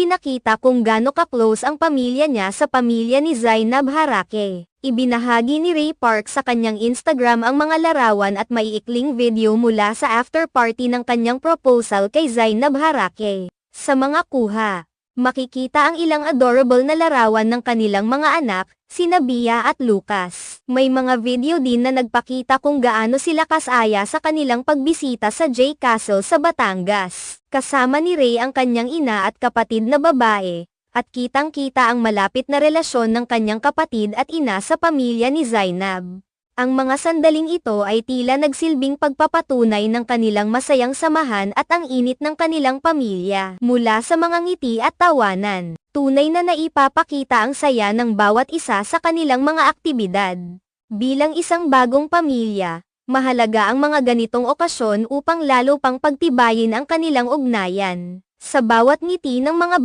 ipinakita kung gaano ka-close ang pamilya niya sa pamilya ni Zainab Harake. Ibinahagi ni Ray Park sa kanyang Instagram ang mga larawan at maiikling video mula sa after party ng kanyang proposal kay Zainab Harake. Sa mga kuha, makikita ang ilang adorable na larawan ng kanilang mga anak, sina Bia at Lucas. May mga video din na nagpakita kung gaano sila kasaya sa kanilang pagbisita sa J Castle sa Batangas. Kasama ni Ray ang kanyang ina at kapatid na babae, at kitang-kita ang malapit na relasyon ng kanyang kapatid at ina sa pamilya ni Zainab. Ang mga sandaling ito ay tila nagsilbing pagpapatunay ng kanilang masayang samahan at ang init ng kanilang pamilya. Mula sa mga ngiti at tawanan, tunay na naipapakita ang saya ng bawat isa sa kanilang mga aktibidad. Bilang isang bagong pamilya, mahalaga ang mga ganitong okasyon upang lalo pang pagtibayin ang kanilang ugnayan. Sa bawat ngiti ng mga